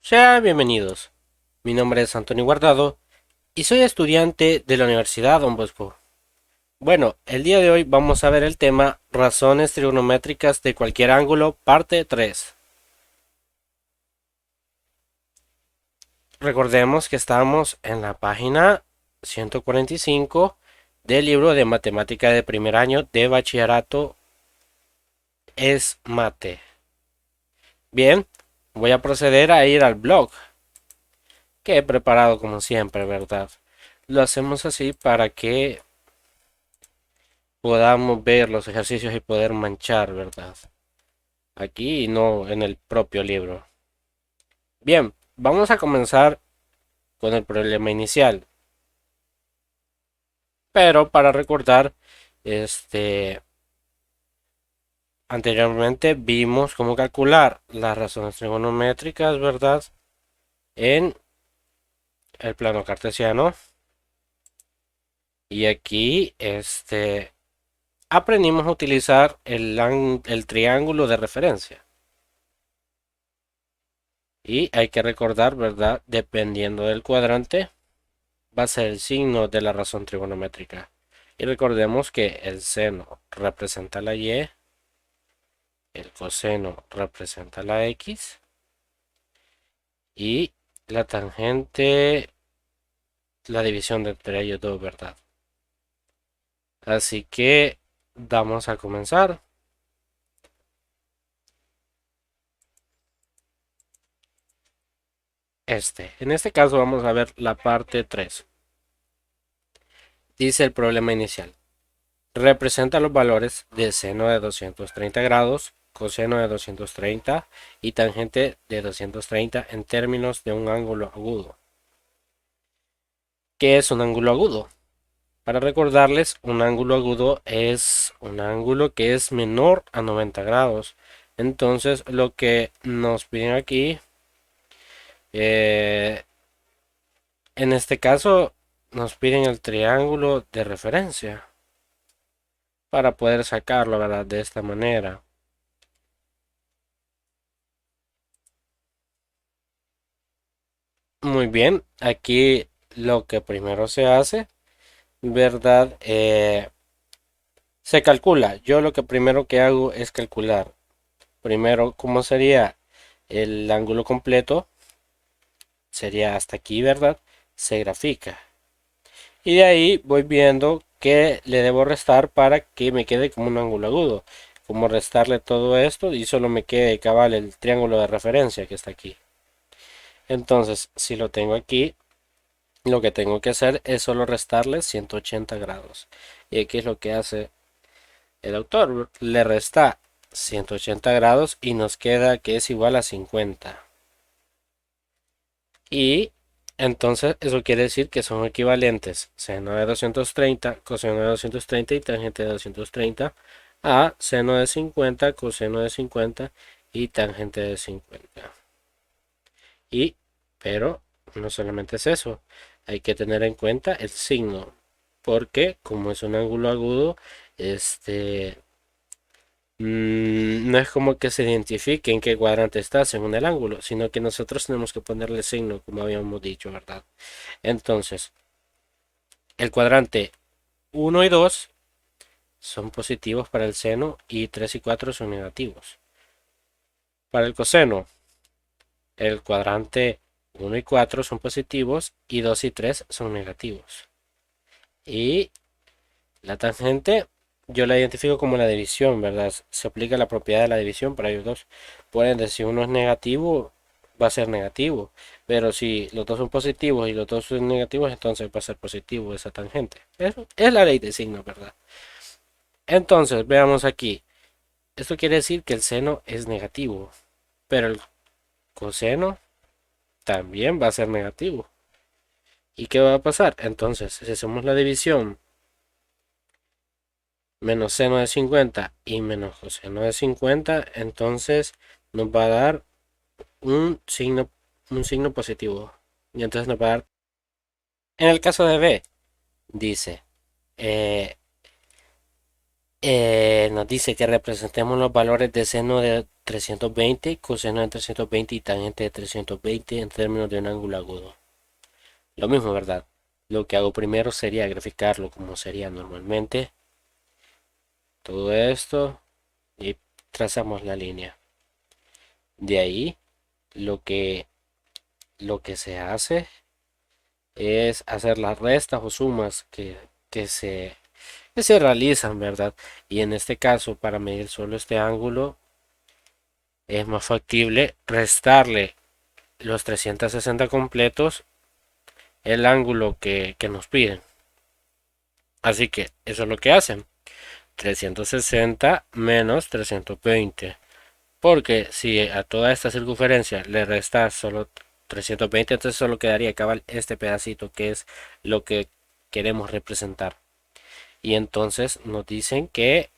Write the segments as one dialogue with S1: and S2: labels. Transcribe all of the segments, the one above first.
S1: Sean bienvenidos. Mi nombre es Antonio Guardado y soy estudiante de la Universidad Don Bosco. Bueno, el día de hoy vamos a ver el tema razones trigonométricas de cualquier ángulo, parte 3. Recordemos que estamos en la página 145 del libro de matemática de primer año de bachillerato es mate. Bien, voy a proceder a ir al blog que he preparado como siempre, ¿verdad? Lo hacemos así para que podamos ver los ejercicios y poder manchar, ¿verdad? Aquí y no en el propio libro. Bien, vamos a comenzar con el problema inicial. Pero para recordar, este, anteriormente vimos cómo calcular las razones trigonométricas, ¿verdad? En el plano cartesiano. Y aquí, aprendimos a utilizar el triángulo de referencia. Y hay que recordar, ¿verdad? Dependiendo del cuadrante, va a ser el signo de la razón trigonométrica. Y recordemos que el seno representa la y, el coseno representa la x y la tangente, la división de entre ellos dos, ¿verdad? Así que vamos a comenzar. En este caso vamos a ver la parte 3. Dice el problema inicial. Representa los valores de seno de 230 grados, coseno de 230 y tangente de 230 en términos de un ángulo agudo. ¿Qué es un ángulo agudo? Para recordarles, un ángulo agudo es un ángulo que es menor a 90 grados. Entonces, lo que nos piden aquí, eh, en este caso, nos piden el triángulo de referencia para poder sacarlo, ¿verdad? De esta manera. Muy bien, aquí lo que primero se hace, ¿verdad? Se calcula. Yo lo que primero que hago es calcular. Primero, ¿cómo sería el ángulo completo? Sería hasta aquí, ¿verdad? Se grafica. Y de ahí voy viendo qué le debo restar para que me quede como un ángulo agudo. Como restarle todo esto y solo me quede cabal el triángulo de referencia que está aquí. Entonces, si lo tengo aquí, lo que tengo que hacer es solo restarle 180 grados. Y aquí es lo que hace el autor. Le resta 180 grados y nos queda que es igual a 50. Y entonces eso quiere decir que son equivalentes seno de 230, coseno de 230 y tangente de 230 a seno de 50, coseno de 50 y tangente de 50. Y, pero no solamente es eso, hay que tener en cuenta el signo, porque como es un ángulo agudo, no es como que se identifique en qué cuadrante está según el ángulo, sino que nosotros tenemos que ponerle signo, como habíamos dicho, ¿verdad? Entonces, el cuadrante 1 y 2 son positivos para el seno y 3 y 4 son negativos. Para el coseno, el cuadrante 1 y 4 son positivos y 2 y 3 son negativos. Y la tangente yo la identifico como la división, ¿verdad? Se aplica la propiedad de la división para ellos dos. Por ende, si uno es negativo, va a ser negativo. Pero si los dos son positivos y los dos son negativos, entonces va a ser positivo esa tangente. Eso es la ley de signos, ¿verdad? Entonces, veamos aquí. Esto quiere decir que el seno es negativo, pero el coseno también va a ser negativo. ¿Y qué va a pasar? Entonces, si hacemos la división menos seno de 50 y menos coseno de 50, entonces nos va a dar un signo positivo. Y entonces nos va a dar, en el caso de B, dice, nos dice que representemos los valores de seno de 320, coseno de 320 y tangente de 320 en términos de un ángulo agudo. Lo mismo, ¿verdad? Lo que hago primero sería graficarlo como sería normalmente. Todo esto y trazamos la línea. De ahí lo que, lo que se hace es hacer las restas o sumas que se realizan, ¿verdad? Y en este caso, para medir solo este ángulo, es más factible restarle los 360 completos el ángulo que nos piden. Así que eso es lo que hacen. 360 menos 320. Porque si a toda esta circunferencia le restas solo 320, entonces solo quedaría cabal este pedacito que es lo que queremos representar. Y entonces nos dicen que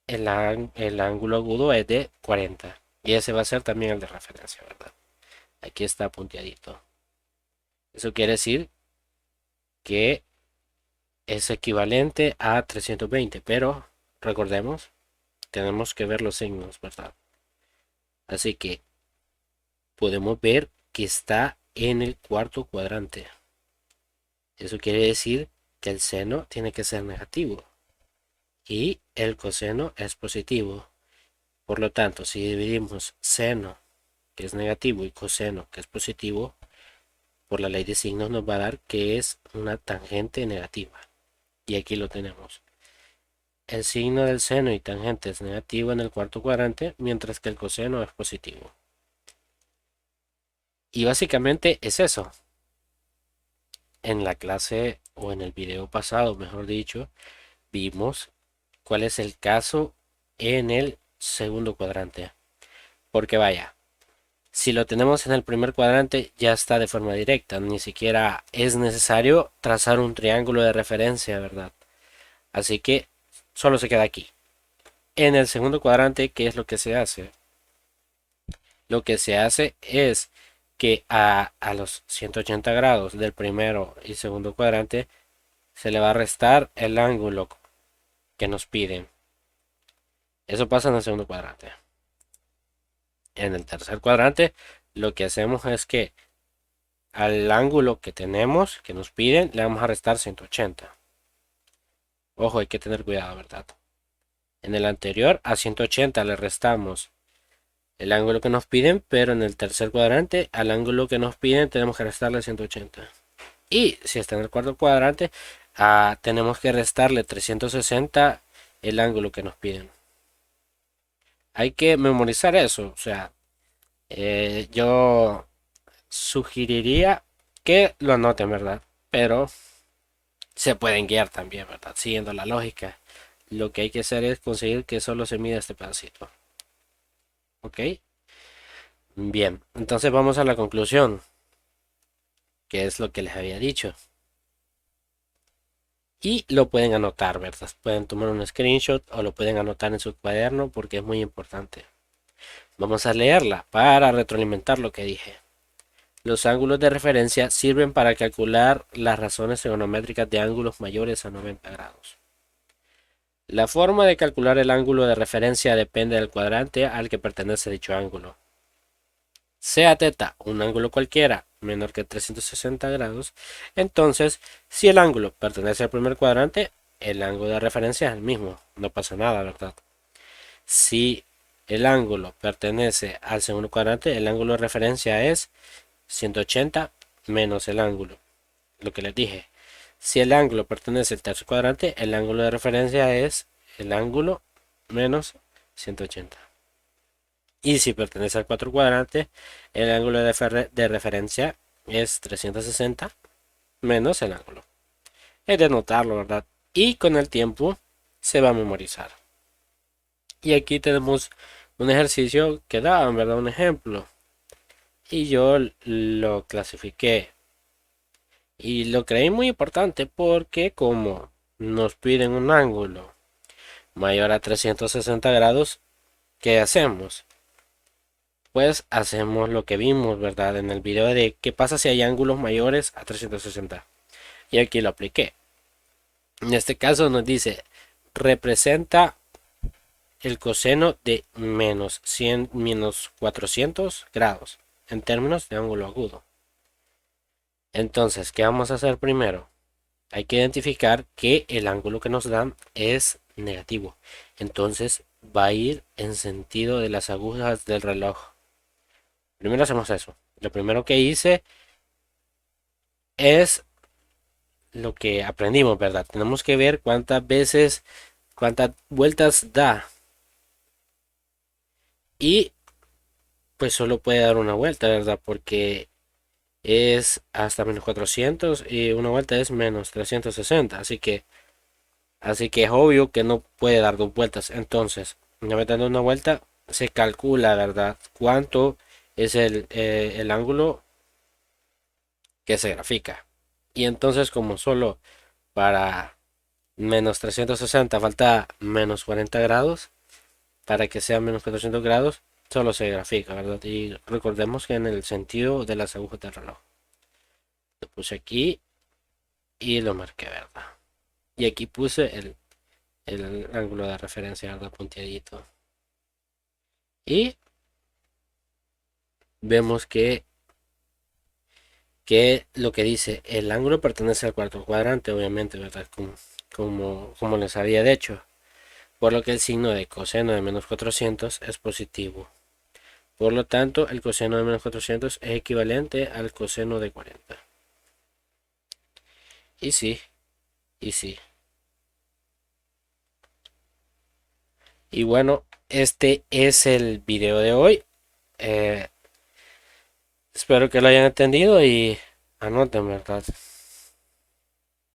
S1: el ángulo agudo es de 40. Y ese va a ser también el de referencia, ¿verdad? Aquí está punteadito. Eso quiere decir que es equivalente a 320, pero recordemos, tenemos que ver los signos, ¿verdad? Así que podemos ver que está en el cuarto cuadrante. Eso quiere decir que el seno tiene que ser negativo y el coseno es positivo. Por lo tanto, si dividimos seno, que es negativo, y coseno, que es positivo, por la ley de signos nos va a dar que es una tangente negativa. Y aquí lo tenemos. El signo del seno y tangente es negativo en el cuarto cuadrante, mientras que el coseno es positivo. Y básicamente es eso. En la clase o en el video pasado, mejor dicho, vimos cuál es el caso en el segundo cuadrante. Porque vaya, si lo tenemos en el primer cuadrante ya está de forma directa, ni siquiera es necesario trazar un triángulo de referencia, ¿verdad? Así que solo se queda aquí. En el segundo cuadrante, ¿qué es lo que se hace? Lo que se hace es que a los 180 grados del primero y segundo cuadrante se le va a restar el ángulo que nos piden. Eso pasa en el segundo cuadrante. En el tercer cuadrante lo que hacemos es que al ángulo que tenemos, que nos piden, le vamos a restar 180. Ojo, hay que tener cuidado, ¿verdad? En el anterior a 180 le restamos el ángulo que nos piden, pero en el tercer cuadrante al ángulo que nos piden tenemos que restarle 180. Y si está en el cuarto cuadrante, tenemos que restarle 360 el ángulo que nos piden. Hay que memorizar eso, o sea, yo sugeriría que lo anoten, ¿verdad? Pero se pueden guiar también, ¿verdad? Siguiendo la lógica. Lo que hay que hacer es conseguir que solo se mida este pedacito. ¿Ok? Bien, entonces vamos a la conclusión, que es lo que les había dicho. Y lo pueden anotar, ¿verdad? Pueden tomar un screenshot o lo pueden anotar en su cuaderno porque es muy importante. Vamos a leerla para retroalimentar lo que dije. Los ángulos de referencia sirven para calcular las razones trigonométricas de ángulos mayores a 90 grados. La forma de calcular el ángulo de referencia depende del cuadrante al que pertenece dicho ángulo. Sea θ un ángulo cualquiera menor que 360 grados, entonces si el ángulo pertenece al primer cuadrante, el ángulo de referencia es el mismo, no pasa nada, ¿verdad? Si el ángulo pertenece al segundo cuadrante, el ángulo de referencia es 180 menos el ángulo, lo que les dije. Si el ángulo pertenece al tercer cuadrante, el ángulo de referencia es el ángulo menos 180. Y si pertenece al cuarto cuadrante, el ángulo de referencia es 360 menos el ángulo. Es de notarlo, ¿verdad? Y con el tiempo se va a memorizar. Y aquí tenemos un ejercicio que da, ¿verdad? Un ejemplo. Y yo lo clasifiqué. Y lo creí muy importante porque como nos piden un ángulo mayor a 360 grados, ¿qué hacemos? Pues hacemos lo que vimos, ¿verdad? En el video de qué pasa si hay ángulos mayores a 360. Y aquí lo apliqué. En este caso nos dice, representa el coseno de menos 100, menos 400 grados en términos de ángulo agudo. Entonces, ¿qué vamos a hacer primero? Hay que identificar que el ángulo que nos dan es negativo. Entonces va a ir en sentido de las agujas del reloj. Primero hacemos eso. Lo primero que hice es lo que aprendimos, ¿verdad? Tenemos que ver cuántas veces, cuántas vueltas da. Y pues solo puede dar una vuelta, ¿verdad? Porque es hasta menos 400 y una vuelta es menos 360. Así que es obvio que no puede dar dos vueltas. Entonces, una vez dando una vuelta, se calcula, ¿verdad? Cuánto es el ángulo que se grafica. Y entonces, como solo para menos 360 falta menos 40 grados, para que sea menos 400 grados, solo se grafica, ¿verdad? Y recordemos que en el sentido de las agujas del reloj. Lo puse aquí y lo marqué, ¿verdad? Y aquí puse el ángulo de referencia, ¿verdad? Punteadito. Y vemos que lo que dice el ángulo pertenece al cuarto cuadrante, obviamente, ¿verdad? Como les había dicho. Por lo que el signo de coseno de menos 400 es positivo. Por lo tanto, el coseno de menos 400 es equivalente al coseno de 40. Y sí, y sí. Y bueno, este es el video de hoy. Eh, Espero que lo hayan entendido y anoten, ¿verdad?